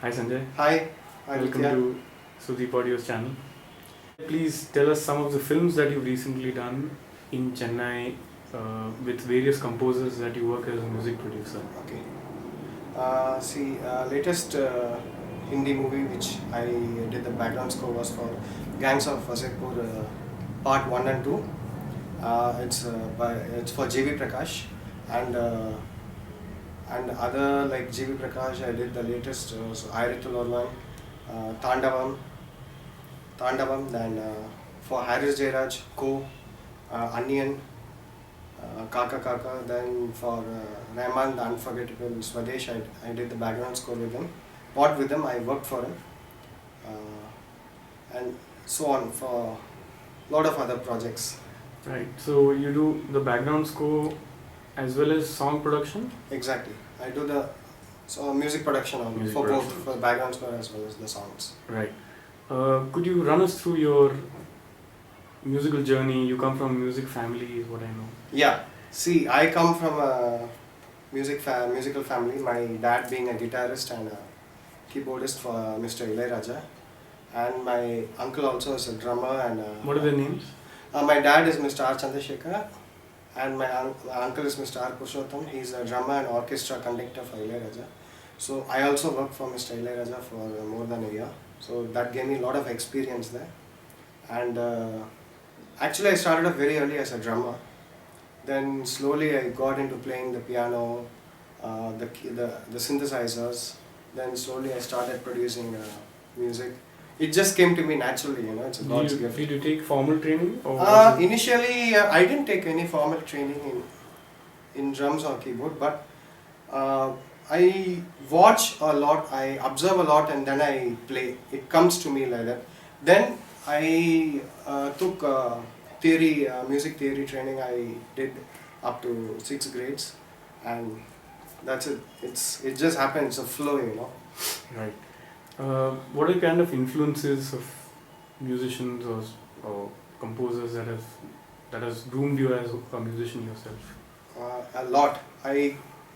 Hi Sanjay. Hi, Welcome Aditya. to Sudeep Audio's channel. Please tell us some of the films that you've recently done in Chennai with various composers that you work as a music producer. Okay. Latest Hindi movie which I did the background score was for Gangs of Wasseypur Part 1 and 2. It's for JV Prakash and other like JV Prakash. I did the latest so Ayrathul Orwan, Tandavam, Then for Harris Jairaj, Onion. Kaka Kaka, then for Rahman, the Unforgettable Swadesh, I did the background score with him. Not with him, I worked for him. And so on for a lot of other projects. Right. So you do the background score as well as song production? Exactly. I do the music production both, for background score as well as the songs. Right. Could you run us through your musical journey? You come from a music family, is what I know. Yeah. See, I come from a musical family. My dad being a guitarist and a keyboardist for Mr. Ilayaraaja, and my uncle also is a drummer. And what are their names? My dad is Mr. Chandrasekhar, and my uncle is Mr. Purushottam. He's a drummer and orchestra conductor for Ilayaraaja. So I also worked for Mr. Ilayaraaja for more than a year. So that gave me a lot of experience there. And actually, I started off very early as a drummer. Then slowly I got into playing the piano, the synthesizers. Then slowly I started producing music. It just came to me naturally, it's a God's gift. Did you take formal training? Or initially, I didn't take any formal training in drums or keyboard, but I watch a lot, I observe a lot, and then I play. It comes to me like that. Then I took music theory training. I did up to 6 grades, and that's it. It just happens, a flow, Right. What are kind of influences of musicians or composers that has groomed you as a musician yourself? A lot.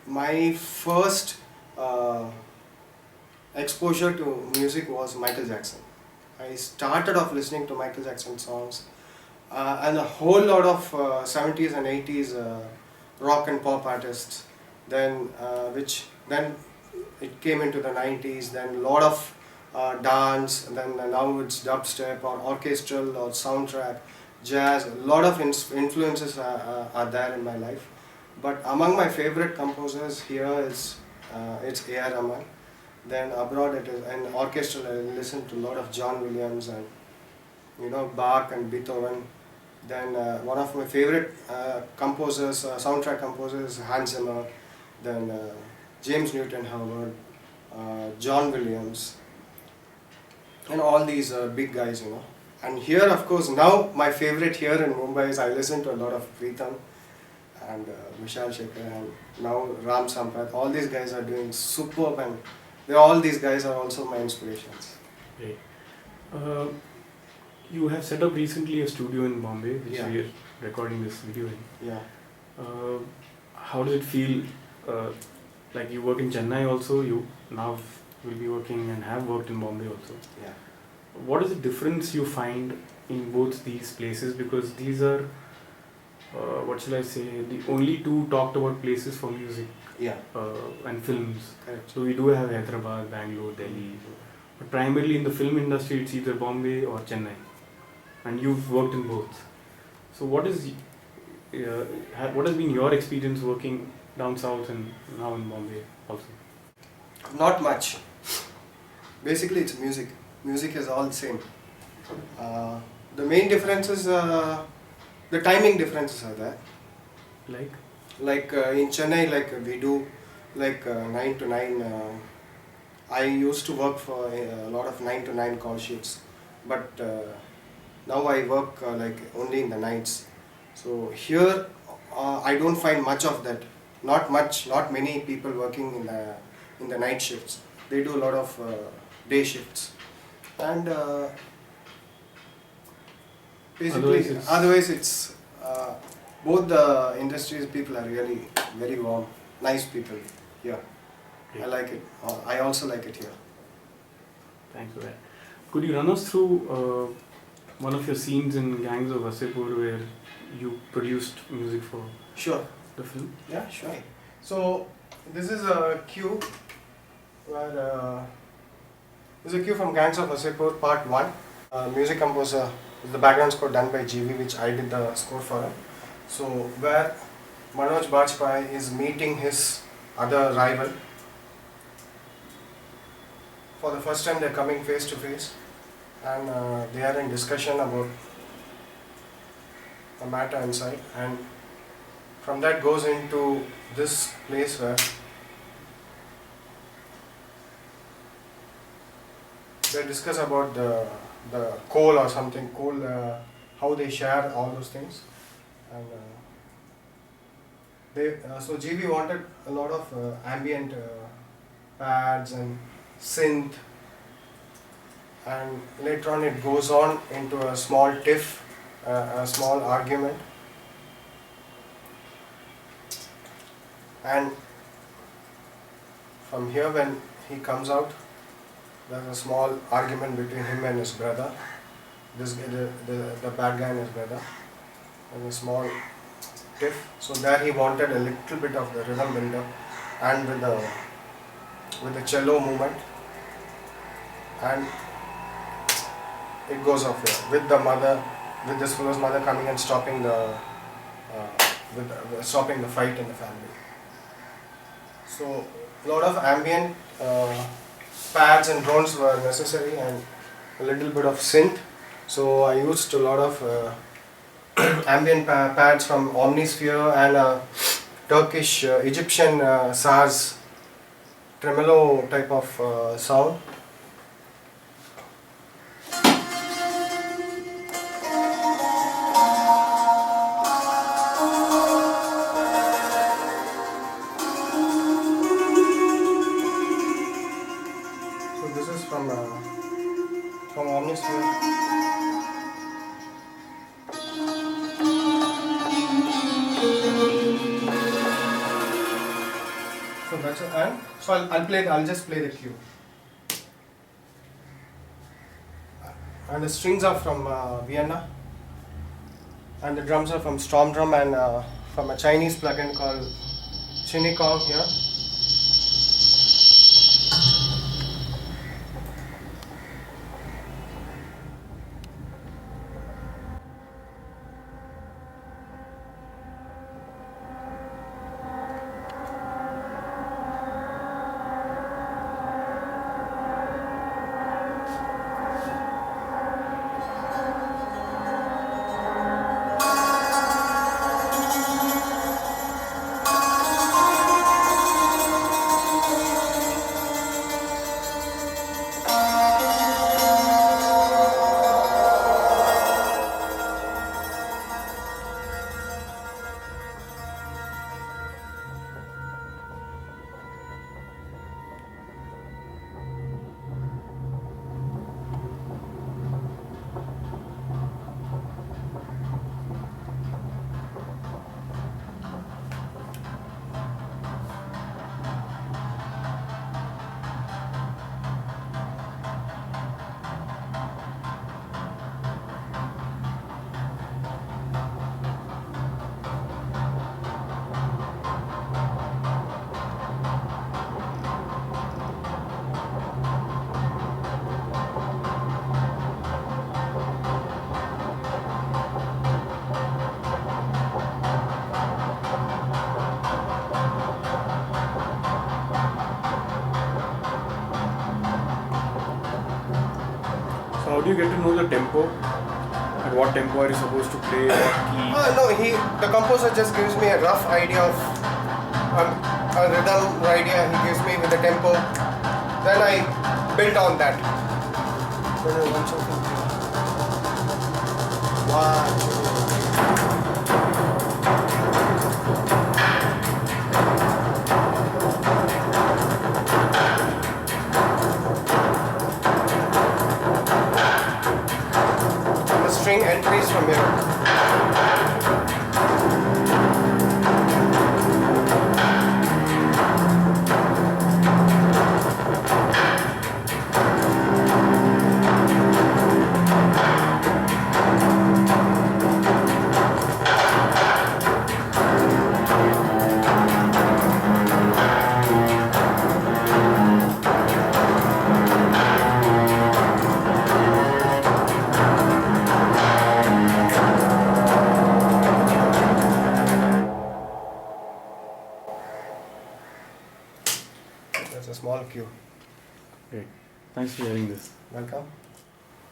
My first exposure to music was Michael Jackson. I started off listening to Michael Jackson songs, and a whole lot of 70s and 80s rock and pop artists. Then it came into the 90s. Then a lot of dance. And then now it's dubstep or orchestral or soundtrack, jazz. A lot of influences are there in my life. But among my favorite composers here is it's A.R. Rahman. Then abroad it is an orchestral. I listen to a lot of John Williams and Bach and Beethoven. Then one of my favorite composers, soundtrack composers, Hans Zimmer. Then James Newton Howard, John Williams, and all these big guys, And here, of course, now my favorite here in Mumbai is I listen to a lot of Pritham and Vishal Shekhar and now Ram Sampath. All these guys are doing superb, and all these guys are also my inspirations. Great. You have set up recently a studio in Bombay, which we are recording this video in. Yeah. How does it feel? Like you work in Chennai also, you now will be working and have worked in Bombay also. Yeah. What is the difference you find in both these places? Because these are, what shall I say, the only two talked about places for music and films. Correct. So we do have Hyderabad, Bangalore, Delhi. But primarily in the film industry, it's either Bombay or Chennai. And you've worked in both. So what has been your experience working down south and now in Bombay also? Not much. Basically, it's music. Music is all the same. The main difference is the timing differences are there. Like in Chennai, we do 9 to 9. I used to work for a lot of 9 to 9 call sheets, but now I work only in the nights. So here I don't find much of that. Not many people working in the night shifts. They do a lot of day shifts, and basically otherwise it's both the industries people are really very warm, nice people here. I like it. I also like it here. Thanks for that. Could you run us through one of your scenes in Gangs of Wasseypur where you produced music for the film? Yeah, sure. So this is a cue where this is a cue from Gangs of Wasseypur Part 1. Music composer is the background score done by GV, which I did the score for him. So where Manoj Bajpayee is meeting his other rival. For the first time, they're coming face to face, and they are in discussion about a matter inside, and from that goes into this place where they discuss about the coal or something, how they share all those things, and so GV wanted a lot of ambient pads and synth, and later on it goes on into a small tiff, a small argument, and from here when he comes out, there's a small argument between him and his brother, the bad guy and his brother, and a small tiff. So there he wanted a little bit of the rhythm build-up and with the cello movement, and it goes off here with this fellow's mother coming and stopping stopping the fight in the family. So a lot of ambient pads and drones were necessary, and a little bit of synth. So I used a lot of ambient pads from Omnisphere and Turkish Egyptian SARS tremolo type of sound. So this is from Omnisphere. So that's it, and so I'll just play the cue. And the strings are from Vienna, and the drums are from Storm Drum and from a Chinese plugin called Chinikong here. So how do you get to know the tempo? At what tempo are you supposed to play? What key? No, the composer just gives me a rough idea of a rhythm idea. He gives me with the tempo. Then I build on that. One, two. String entries from here.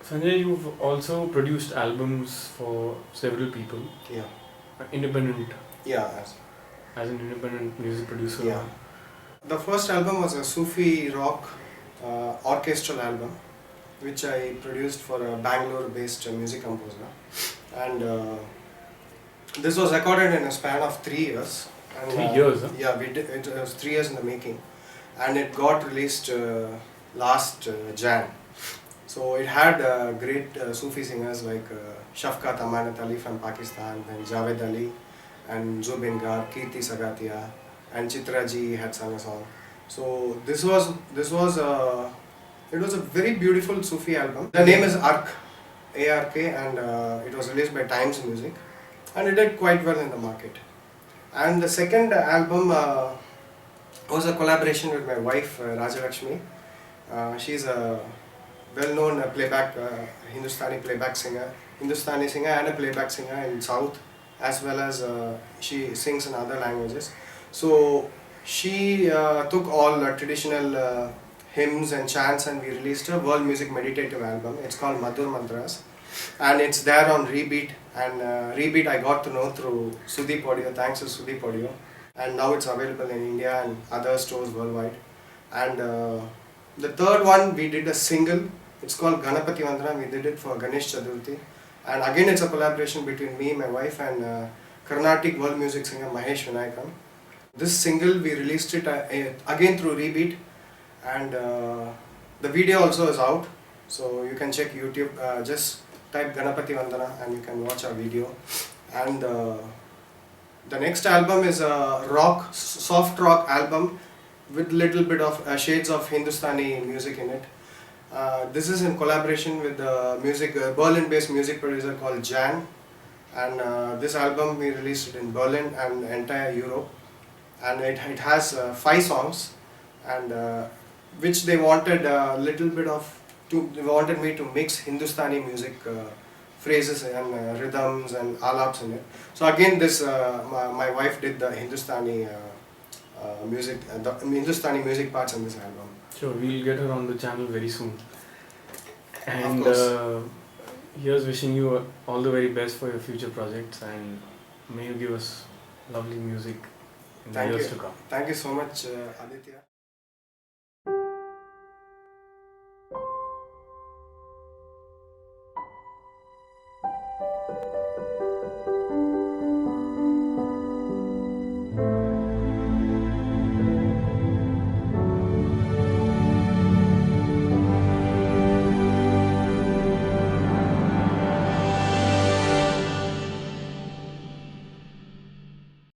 Sanjay, you've also produced albums for several people. Yeah. Independent. Yeah. As an independent music producer. Yeah. The first album was a Sufi rock orchestral album, which I produced for a Bangalore-based music composer, and this was recorded in a span of 3 years. And, 3 years, huh? Yeah, we did. It was 3 years in the making, and it got released last Jan. So it had great Sufi singers like Shafqat Amanat Ali from Pakistan, then Javed Ali, and Zubin Gar, Kirti Sagatia, and Chitra ji had sung a song. So it was a very beautiful Sufi album. The name is ARK, A-R-K, and it was released by Times Music, and it did quite well in the market. And the second album was a collaboration with my wife, Raja Lakshmi. She's a well-known playback, Hindustani singer and a playback singer in South, as well as she sings in other languages. So she took all traditional hymns and chants, and we released a world music meditative album. It's called Madhur Mantras, and it's there on Rebeat. And Rebeat I got to know through Sudeep Audio, thanks to Sudeep Audio, and now it's available in India and other stores worldwide. And the third one, we did a single. It's called Ganapati Vandana. We did it for Ganesh Chaturthi, and again it's a collaboration between me, my wife, and Carnatic world music singer Mahesh Vinayakam. This single we released it again through Rebeat, and the video also is out, so you can check YouTube. Just type Ganapati Vandana and you can watch our video. And the next album is a soft rock album with little bit of shades of Hindustani music in it. This is in collaboration with the Berlin-based music producer called Jan, and this album we released it in Berlin and entire Europe, and it has 5 songs, and which they wanted a little bit of. They wanted me to mix Hindustani music phrases and rhythms and alaps in it. So again, my wife did the Hindustani music parts in this album. Sure, we'll get her on the channel very soon. And here's wishing you all the very best for your future projects, and may you give us lovely music in the years to come. Thank you so much, Aditya.